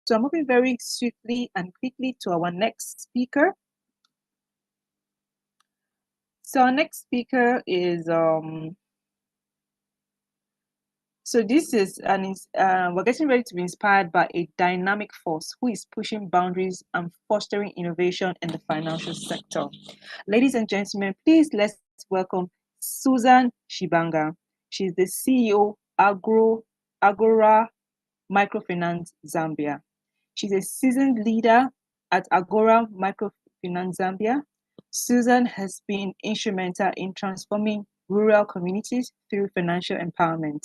So I'm moving very swiftly and quickly to our next speaker. So our next speaker is so this is we're getting ready to be inspired by a dynamic force who is pushing boundaries and fostering innovation in the financial sector. Ladies and gentlemen, please let's welcome Susan Chibanga. She's the CEO Agora Microfinance Zambia. She's a seasoned leader at Agora Microfinance Zambia. Susan has been instrumental in transforming rural communities through financial empowerment.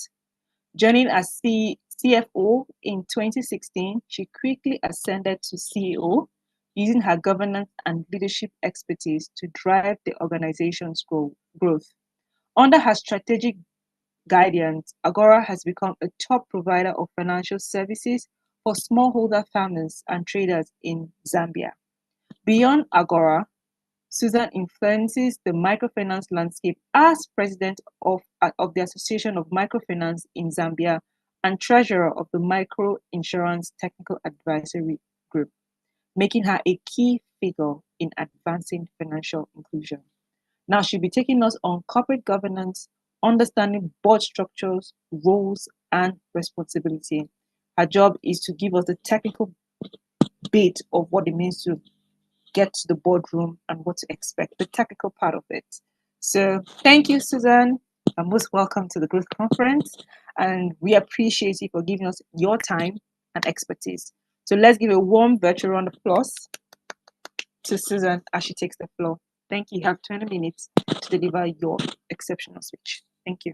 Joining as CFO in 2016, she quickly ascended to CEO, using her governance and leadership expertise to drive the organization's growth. Under her strategic guidance, Agora has become a top provider of financial services for smallholder farmers and traders in Zambia. Beyond Agora, Susan influences the microfinance landscape as president of the Association of Microfinance in Zambia and treasurer of the Micro Insurance Technical Advisory Group, making her a key figure in advancing financial inclusion. Now she'll be taking us on corporate governance, understanding board structures, roles, and responsibility. Her job is to give us the technical bit of what it means to get to the boardroom and what to expect, the technical part of it. So thank you, Susan. And most welcome to the Growth Conference. And we appreciate you for giving us your time and expertise. So let's give a warm virtual round of applause to Susan as she takes the floor. Thank you. You have 20 minutes to deliver your exceptional speech. Thank you.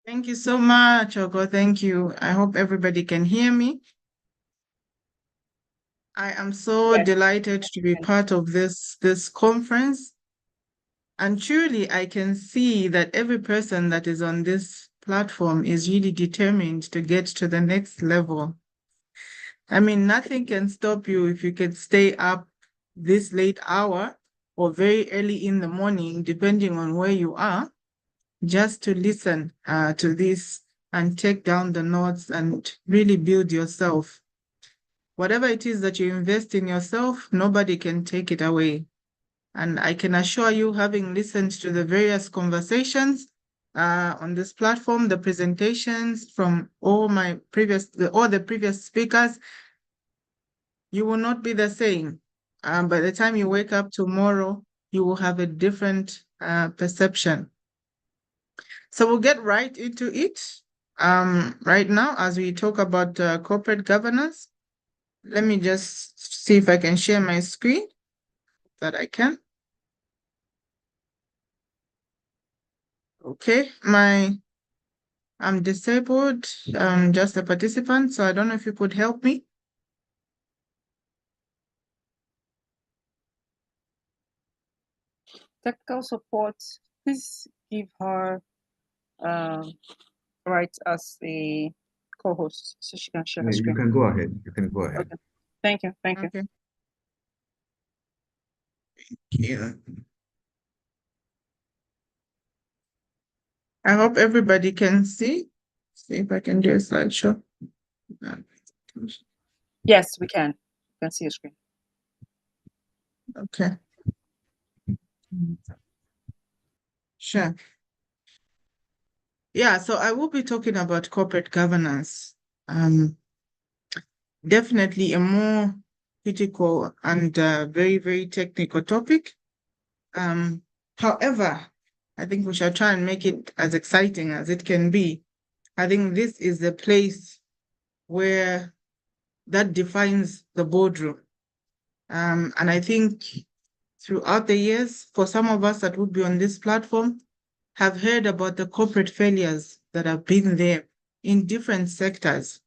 Thank you so much, Ogo. Thank you. I hope everybody can hear me. I am so delighted to be part of this conference. And truly, I can see that every person that is on this platform is really determined to get to the next level. I mean, nothing can stop you if you can stay up this late hour or very early in the morning, depending on where you are, just to listen to this and take down the notes and really build yourself. Whatever it is that you invest in yourself, nobody can take it away. And I can assure you, having listened to the various conversations on this platform, the presentations from all the previous speakers, you will not be the same. By the time you wake up tomorrow, you will have a different perception. So we'll get right into it right now as we talk about corporate governance. Let me just see if I can share my screen. That I can. Okay, I'm disabled. I'm just a participant, so I don't know if you could help me. Technical support, please give her right as a co-host so she can share her screen. You can go ahead. You can go ahead. Okay. Thank you. Thank you. Okay. Yeah. I hope everybody can see. See if I can do a slideshow. Yes, we can. You can see your screen. Okay. Sure. Yeah, so I will be talking about corporate governance. Definitely a more critical and very, very technical topic. However, I think we shall try and make it as exciting as it can be. I think this is the place where that defines the boardroom. And I think throughout the years, for some of us that would be on this platform, have heard about the corporate failures that have been there in different sectors.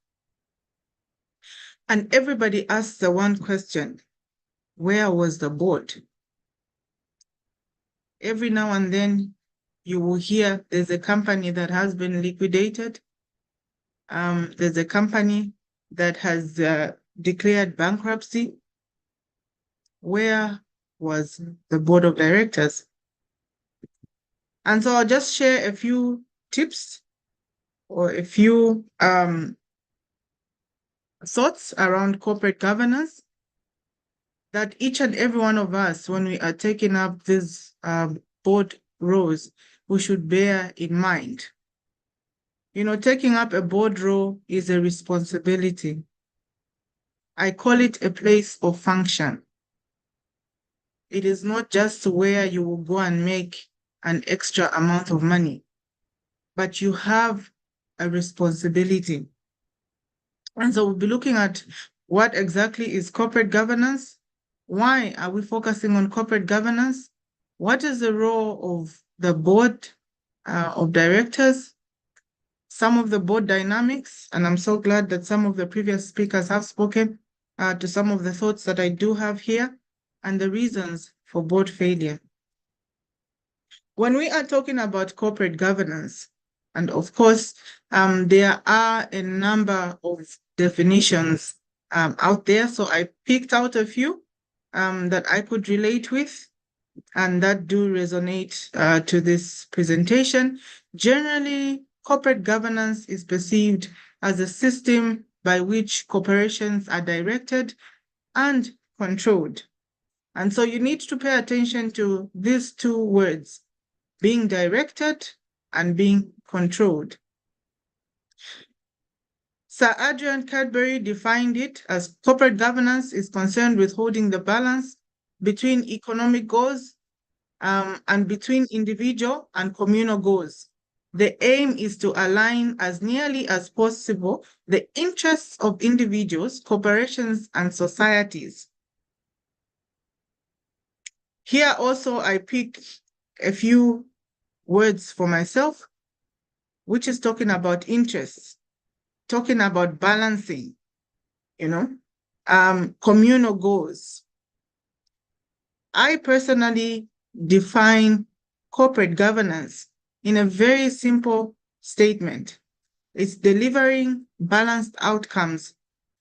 And everybody asks the one question: where was the board? Every now and then you will hear there's a company that has been liquidated. There's a company that has declared bankruptcy. Where was the board of directors? And so I'll just share a few tips or a few thoughts around corporate governance that each and every one of us, when we are taking up these board roles, we should bear in mind. You know, taking up a board role is a responsibility. I call it a place of function. It is not just where you will go and make an extra amount of money, but you have a responsibility. And so we'll be looking at what exactly is corporate governance. Why are we focusing on corporate governance? What is the role of the board of directors? Some of the board dynamics, and I'm so glad that some of the previous speakers have spoken to some of the thoughts that I do have here, and the reasons for board failure. When we are talking about corporate governance, and of course, there are a number of definitions out there. So I picked out a few that I could relate with and that do resonate to this presentation. Generally, corporate governance is perceived as a system by which corporations are directed and controlled. And so you need to pay attention to these two words, being directed and being controlled. Sir Adrian Cadbury defined it as corporate governance is concerned with holding the balance between economic goals and between individual and communal goals. The aim is to align as nearly as possible the interests of individuals, corporations, and societies. Here also I pick a few words for myself, which is talking about interests, talking about balancing, communal goals. I personally define corporate governance in a very simple statement. It's delivering balanced outcomes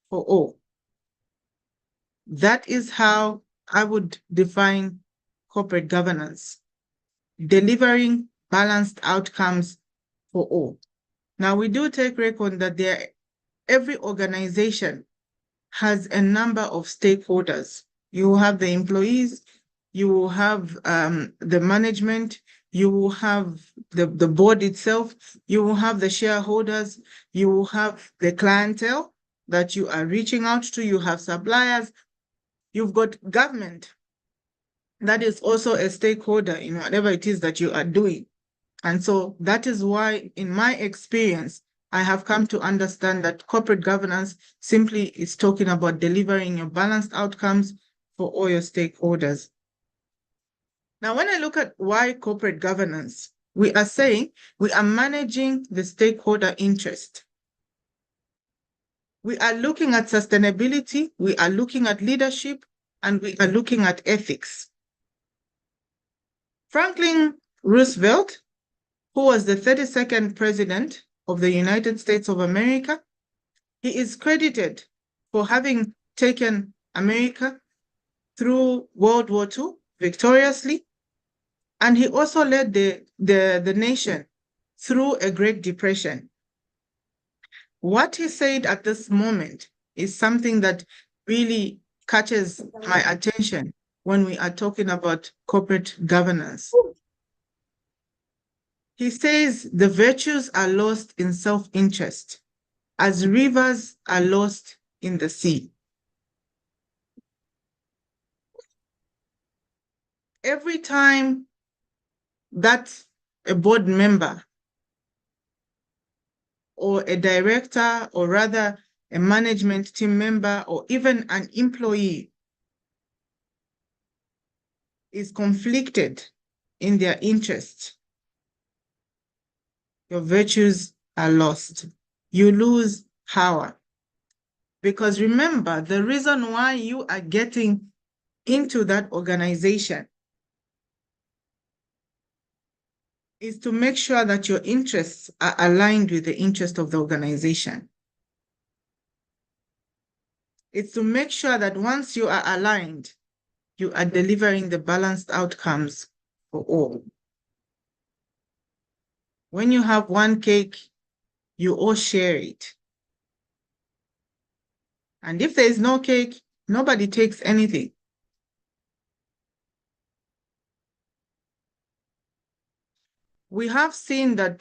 for all. That is how I would define corporate governance, delivering balanced outcomes for all. Now, we do take record that every organization has a number of stakeholders. You will have the employees, you will have the management, you will have the board itself, you will have the shareholders, you will have the clientele that you are reaching out to, you have suppliers, you've got government. That is also a stakeholder in whatever it is that you are doing. And so that is why, in my experience, I have come to understand that corporate governance simply is talking about delivering your balanced outcomes for all your stakeholders. Now, when I look at why corporate governance, we are saying we are managing the stakeholder interest. We are looking at sustainability, we are looking at leadership, and we are looking at ethics. Franklin Roosevelt, who was the 32nd president of the United States of America, he is credited for having taken America through World War II victoriously, and he also led the nation through a Great Depression. What he said at this moment is something that really catches my attention when we are talking about corporate governance. He says the virtues are lost in self-interest, as rivers are lost in the sea. Every time that a board member or a director, or rather a management team member, or even an employee is conflicted in their interests, your virtues are lost. You lose power. Because remember, the reason why you are getting into that organization is to make sure that your interests are aligned with the interest of the organization. It's to make sure that once you are aligned, you are delivering the balanced outcomes for all. When you have one cake, you all share it. And if there is no cake, nobody takes anything. We have seen that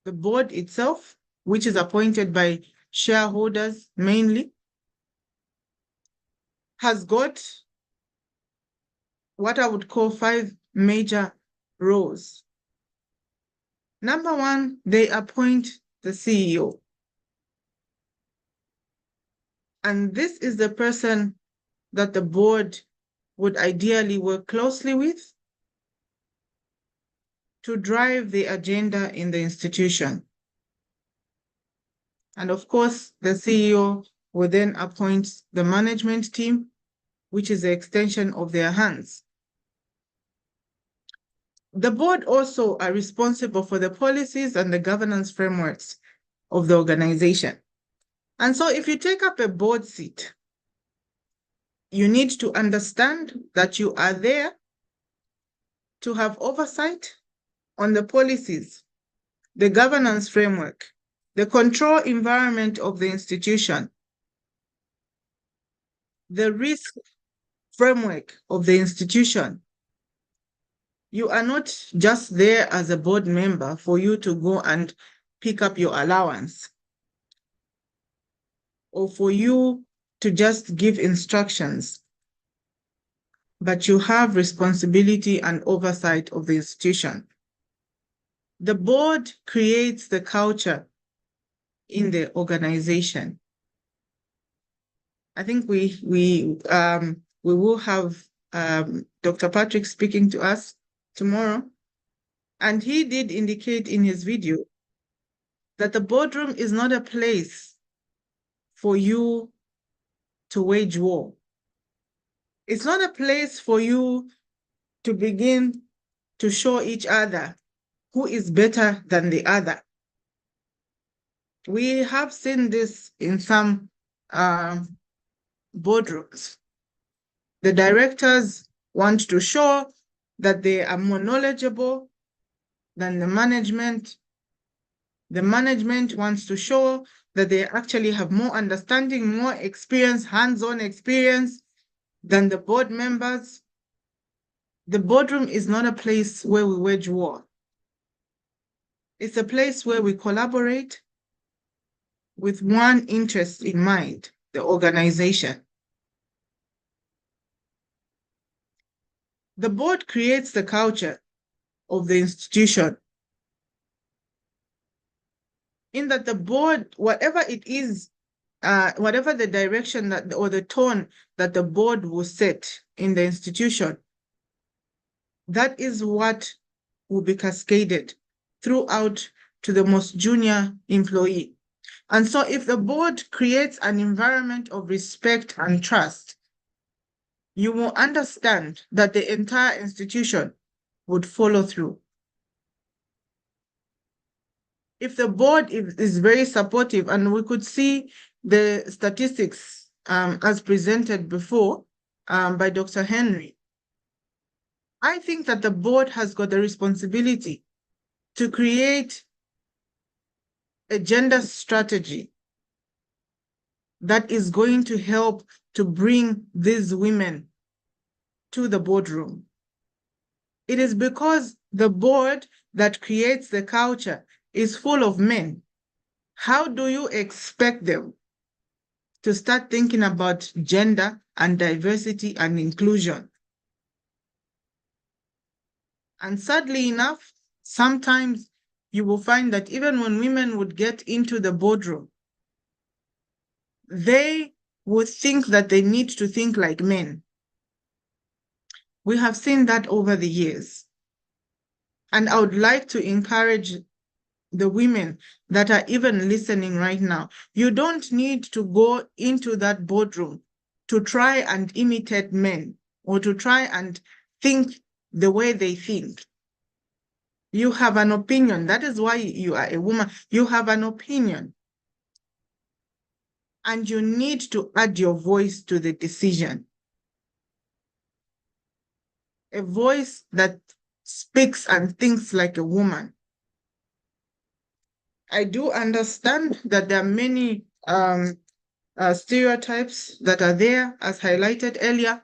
the board itself, which is appointed by shareholders mainly, has got what I would call 5 major roles. Number one, they appoint the CEO. And this is the person that the board would ideally work closely with to drive the agenda in the institution. And of course, the CEO will then appoint the management team, which is the extension of their hands. The board also are responsible for the policies and the governance frameworks of the organization. And so if you take up a board seat, you need to understand that you are there to have oversight on the policies, the governance framework, the control environment of the institution, the risk framework of the institution. You are not just there as a board member for you to go and pick up your allowance or for you to just give instructions, but you have responsibility and oversight of the institution. The board creates the culture in the organization. I think we will have Dr. Patrick speaking to us tomorrow, and he did indicate in his video that the boardroom is not a place for you to wage war. It's not a place for you to begin to show each other who is better than the other. We have seen this in some boardrooms. The directors want to show that they are more knowledgeable than the management. The management wants to show that they actually have more understanding, more experience, hands-on experience than the board members. The boardroom is not a place where we wage war. It's a place where we collaborate with one interest in mind, the organization. The board creates the culture of the institution, in that the board, whatever it is, whatever the direction that or the tone that the board will set in the institution, that is what will be cascaded throughout to the most junior employee. And so if the board creates an environment of respect and trust, you will understand that the entire institution would follow through. If the board is very supportive, and we could see the statistics as presented before by Dr. Henry, I think that the board has got the responsibility to create a gender strategy that is going to help to bring these women to the boardroom. It is because the board that creates the culture is full of men. How do you expect them to start thinking about gender and diversity and inclusion? And sadly enough, sometimes you will find that even when women would get into the boardroom, they would think that they need to think like men. We have seen that over the years. And I would like to encourage the women that are even listening right now. You don't need to go into that boardroom to try and imitate men or to try and think the way they think. You have an opinion. That is why you are a woman. You have an opinion. And you need to add your voice to the decision. A voice that speaks and thinks like a woman. I do understand that there are many stereotypes that are there, as highlighted earlier.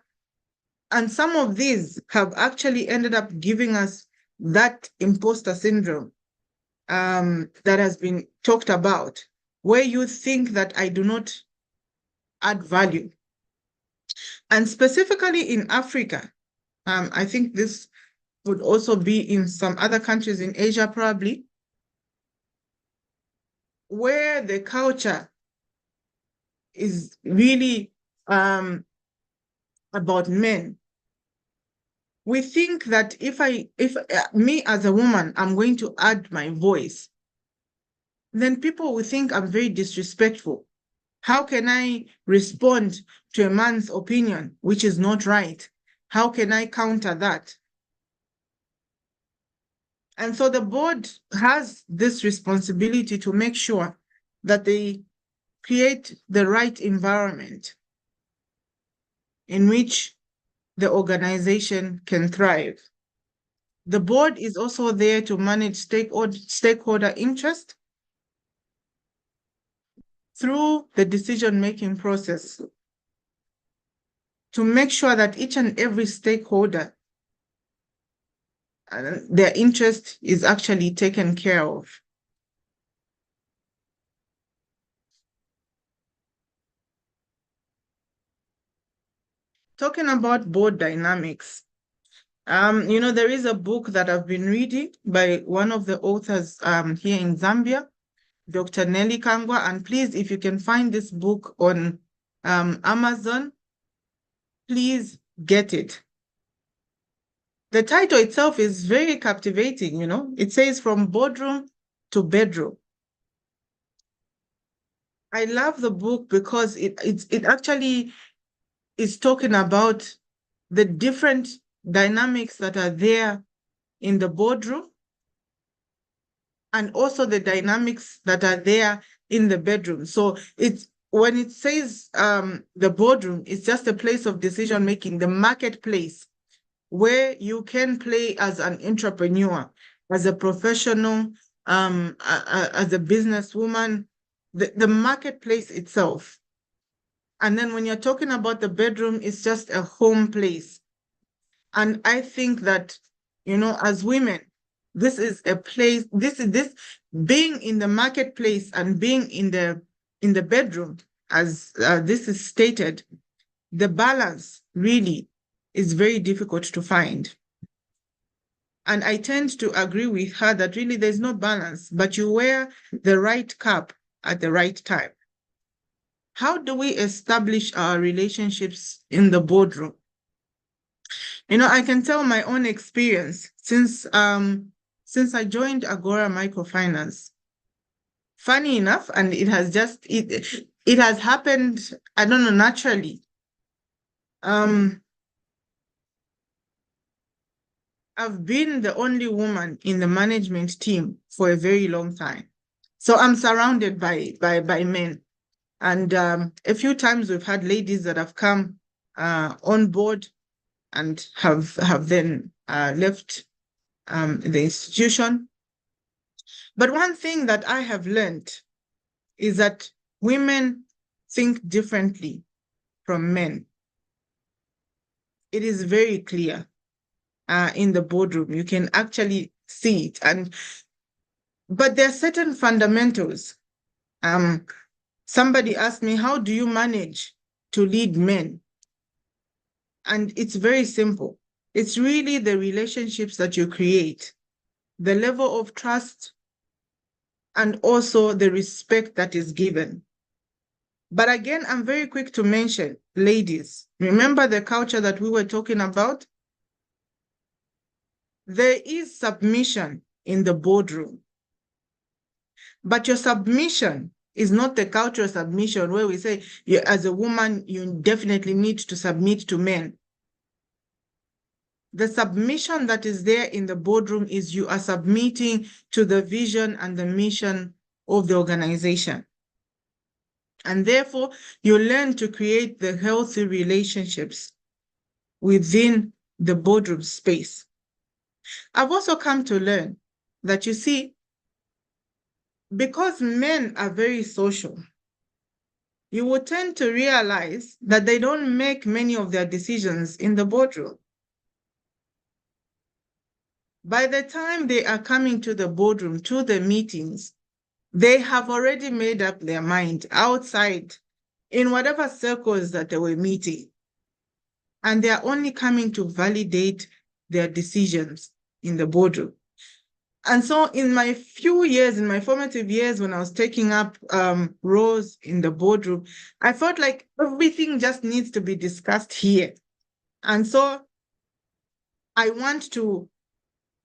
And some of these have actually ended up giving us that imposter syndrome that has been talked about, where you think that I do not add value. And specifically in Africa, I think this would also be in some other countries in Asia, probably, where the culture is really about men. We think that if me as a woman, I'm going to add my voice, then people will think I'm very disrespectful. How can I respond to a man's opinion, which is not right? How can I counter that? And so the board has this responsibility to make sure that they create the right environment in which the organization can thrive. The board is also there to manage stakeholder interest through the decision-making process to make sure that each and every stakeholder, their interest is actually taken care of. Talking about board dynamics, there is a book that I've been reading by one of the authors here in Zambia, Dr. Nelly Kangwa. And please, if you can find this book on Amazon, please get it. The title itself is very captivating, It says From Boardroom to Bedroom. I love the book because it actually is talking about the different dynamics that are there in the boardroom and also the dynamics that are there in the bedroom. So when it says the boardroom, it's just a place of decision making, the marketplace where you can play as an entrepreneur, as a professional, as a businesswoman, the marketplace itself. And then when you're talking about the bedroom, it's just a home place. And I think that, as women, this is a place, this being in the marketplace and being in the bedroom, as this is stated, the balance really is very difficult to find. And I tend to agree with her that really there's no balance, but you wear the right cap at the right time. How do we establish our relationships in the boardroom? I can tell my own experience since I joined Agora Microfinance. Funny enough, and it has happened, I don't know, naturally. I've been the only woman in the management team for a very long time. So I'm surrounded by men. And a few times we've had ladies that have come on board and have then left the institution. But one thing that I have learned is that women think differently from men. It is very clear in the boardroom. You can actually see it. But there are certain fundamentals. Somebody asked me, how do you manage to lead men? And it's very simple. It's really the relationships that you create, the level of trust, and also the respect that is given. But again, I'm very quick to mention, ladies, remember the culture that we were talking about? There is submission in the boardroom. But your submission is not the cultural submission where we say, as a woman, you definitely need to submit to men. The submission that is there in the boardroom is you are submitting to the vision and the mission of the organization. And therefore, you learn to create the healthy relationships within the boardroom space. I've also come to learn that, you see, because men are very social, you will tend to realize that they don't make many of their decisions in the boardroom. By the time they are coming to the boardroom, to the meetings, they have already made up their mind outside in whatever circles that they were meeting. And they are only coming to validate their decisions in the boardroom. And so in my few years, in my formative years, when I was taking up roles in the boardroom, I felt like everything just needs to be discussed here. And so I want to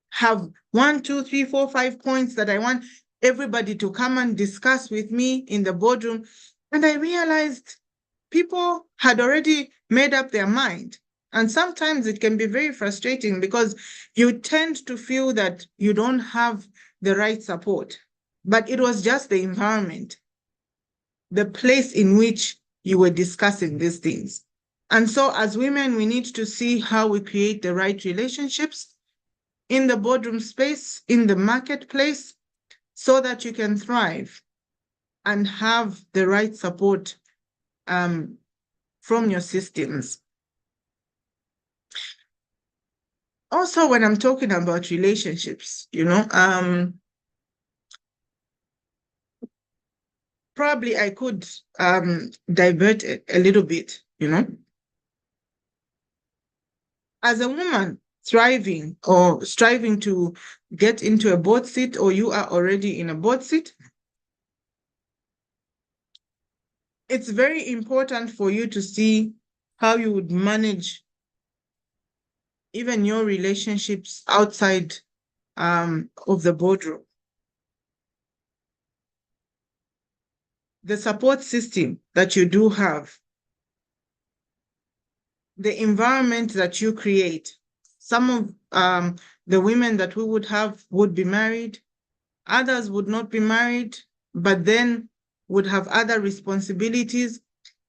have 1, 2, 3, 4, 5 points that I want everybody to come and discuss with me in the boardroom. And I realized people had already made up their mind. And sometimes it can be very frustrating because you tend to feel that you don't have the right support. But it was just the environment, the place in which you were discussing these things. And so as women, we need to see how we create the right relationships in the boardroom space, in the marketplace, so that you can thrive and have the right support from your systems. Also, when I'm talking about relationships, probably I could divert a little bit, As a woman thriving or striving to get into a board seat, or you are already in a board seat, it's very important for you to see how you would manage even your relationships outside of the boardroom. The support system that you do have, the environment that you create. Some of the women that we would have would be married, others would not be married, but then would have other responsibilities.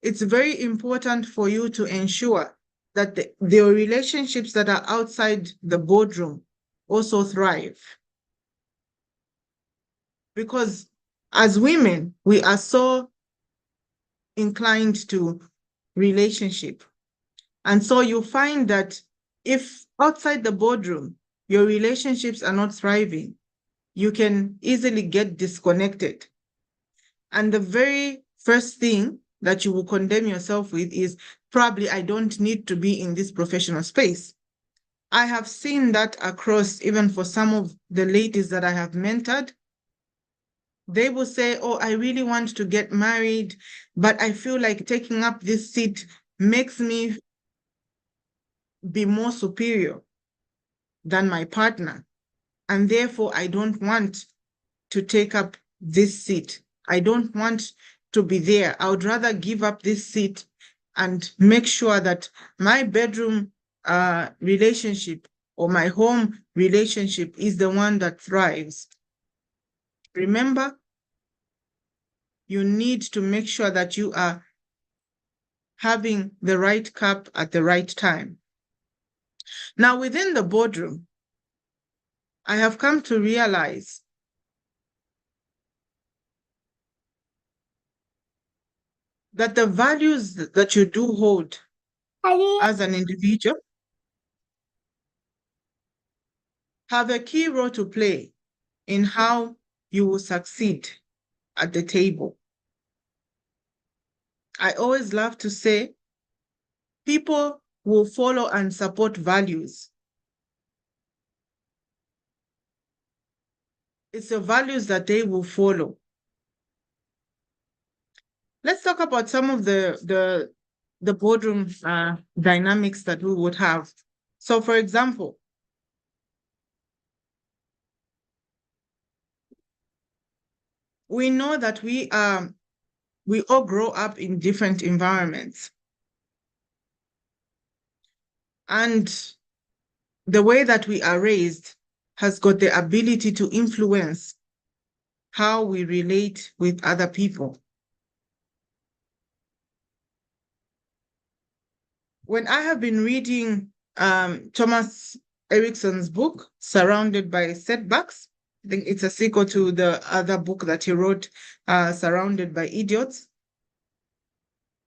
It's very important for you to ensure that the relationships that are outside the boardroom also thrive. Because as women, we are so inclined to relationship. And so you find that if outside the boardroom, your relationships are not thriving, you can easily get disconnected. And the very first thing that you will condemn yourself with is probably, I don't need to be in this professional space. I have seen that across, even for some of the ladies that I have mentored. They will say, oh, I really want to get married, but I feel like taking up this seat makes me be more superior than my partner. And therefore, I don't want to take up this seat. I don't want to be there. I would rather give up this seat and make sure that my bedroom relationship or my home relationship is the one that thrives. Remember, you need to make sure that you are having the right cup at the right time. Now, within the boardroom, I have come to realize that the values that you do hold as an individual have a key role to play in how you will succeed at the table. I always love to say people will follow and support values. It's the values that they will follow. Let's talk about some of the boardroom dynamics that we would have. So, for example, we know that we all grow up in different environments. And the way that we are raised has got the ability to influence how we relate with other people. When I have been reading Thomas Erickson's book, Surrounded by Setbacks, I think it's a sequel to the other book that he wrote, Surrounded by Idiots.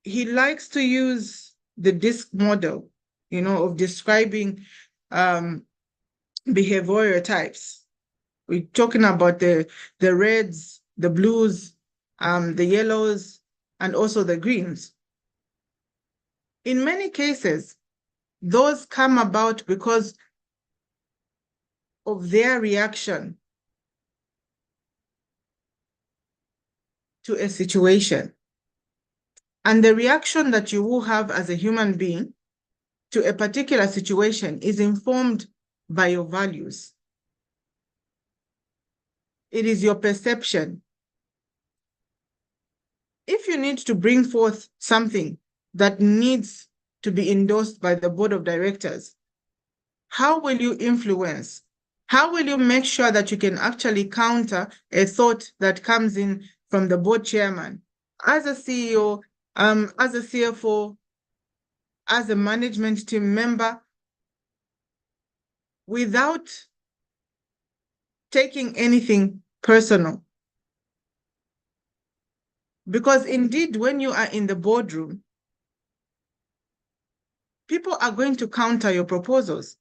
he likes to use the DISC model, of describing behavioral types. We're talking about the reds, the blues, the yellows, and also the greens. In many cases, those come about because of their reaction to a situation. And the reaction that you will have as a human being to a particular situation is informed by your values. It is your perception. If you need to bring forth something that needs to be endorsed by the board of directors, how will you influence? How will you make sure that you can actually counter a thought that comes in from the board chairman? As a CEO, as a CFO, as a management team member, without taking anything personal. Because indeed, when you are in the boardroom, people are going to counter your proposals.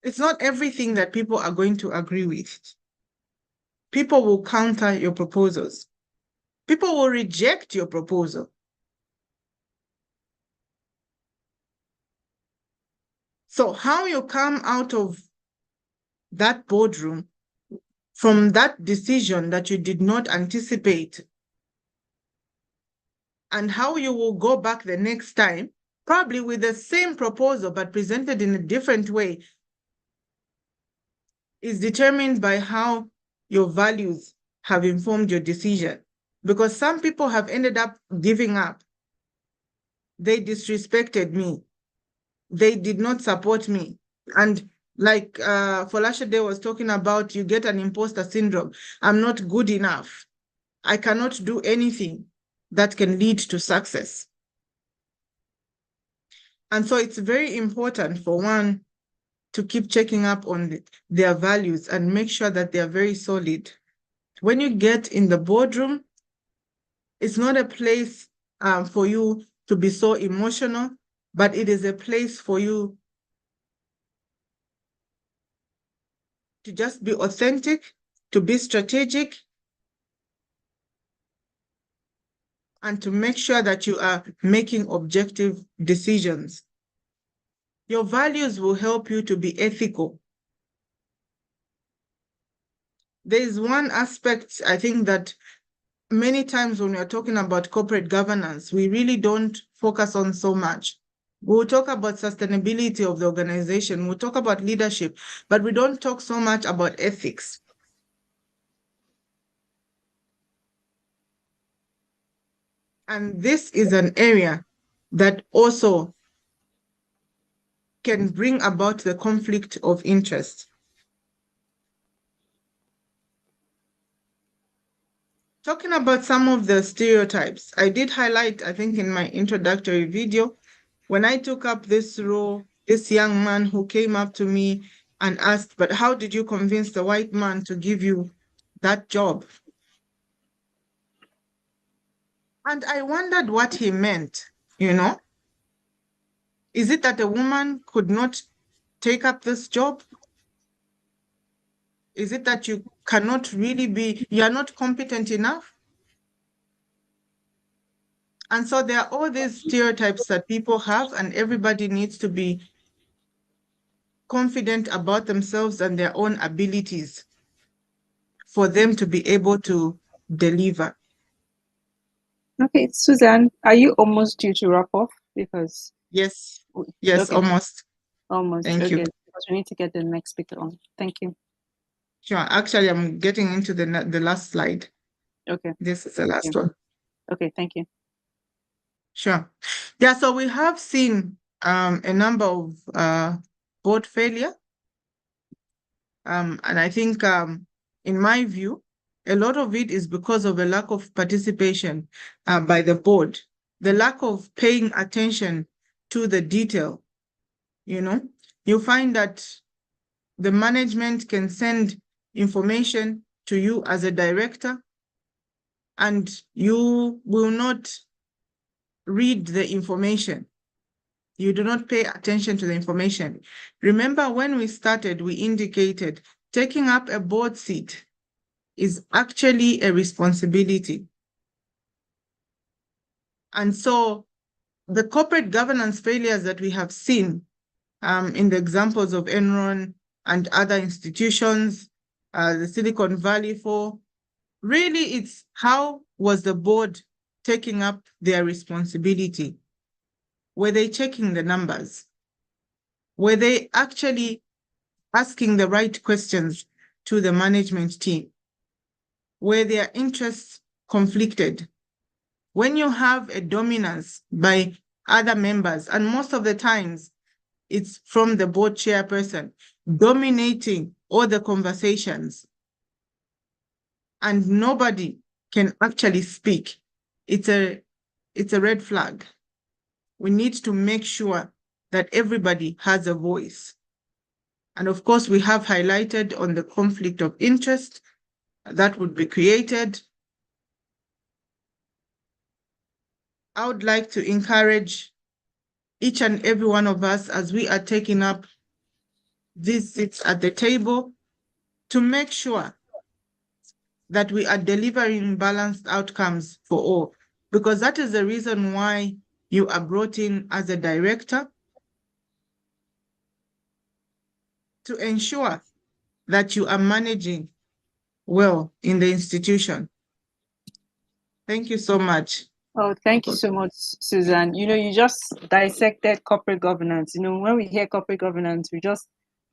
It's not everything that people are going to agree with. People will counter your proposals. People will reject your proposal. So how you come out of that boardroom from that decision that you did not anticipate, and how you will go back the next time, probably with the same proposal but presented in a different way, is determined by how your values have informed your decision. Because some people have ended up giving up. They disrespected me. They did not support me. And like Folashade was talking about, you get an imposter syndrome. I'm not good enough. I cannot do anything that can lead to success. And so it's very important for one to keep checking up on their values and make sure that they are very solid. When you get in the boardroom, it's not a place for you to be so emotional, but it is a place for you to just be authentic, to be strategic, and to make sure that you are making objective decisions. Your values will help you to be ethical. There is one aspect, I think, that many times when we're talking about corporate governance, we really don't focus on so much. We'll talk about sustainability of the organization, we'll talk about leadership, but we don't talk so much about ethics. And this is an area that also can bring about the conflict of interest. Talking about some of the stereotypes, I did highlight, I think, in my introductory video, when I took up this role, this young man who came up to me and asked, but how did you convince the white man to give you that job? And I wondered what he meant, Is it that a woman could not take up this job? Is it that you cannot really you are not competent enough? And so there are all these stereotypes that people have, and everybody needs to be confident about themselves and their own abilities for them to be able to deliver. Okay, Susan, are you almost due to wrap off? Because Yes, yes, okay, almost. almost. Thank you. Okay, because we need to get the next speaker on. Thank you. Sure. Actually, I'm getting into the last slide. Okay. This is the last one. Okay, thank you. Sure. Yeah, so we have seen a number of board failure. And I think, in my view, a lot of it is because of a lack of participation by the board, the lack of paying attention to the detail. You find that the management can send information to you as a director, and you will not read the information. You do not pay attention to the information. Remember, when we started, we indicated taking up a board seat is actually a responsibility. And so the corporate governance failures that we have seen in the examples of Enron and other institutions, the Silicon Valley really it's how was the board taking up their responsibility? Were they checking the numbers? Were they actually asking the right questions to the management team? Were their interests conflicted? When you have a dominance by other members, and most of the times it's from the board chairperson dominating all the conversations, and nobody can actually speak, it's a red flag. We need to make sure that everybody has a voice. And of course, we have highlighted on the conflict of interest that would be created. I would like to encourage each and every one of us, as we are taking up these seats at the table, to make sure that we are delivering balanced outcomes for all, because that is the reason why you are brought in as a director, to ensure that you are managing well in the institution. Thank you so much. Oh, thank you so much, Susan. You just dissected corporate governance. When we hear corporate governance, we just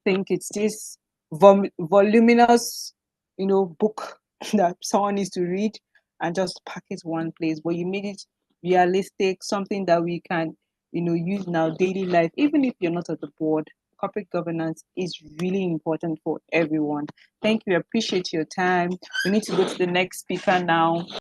think it's this voluminous, book that someone needs to read and just pack it one place. But you made it realistic, something that we can, use in our daily life, even if you're not at the board. Corporate governance is really important for everyone. Thank you. I appreciate your time. We need to go to the next speaker now.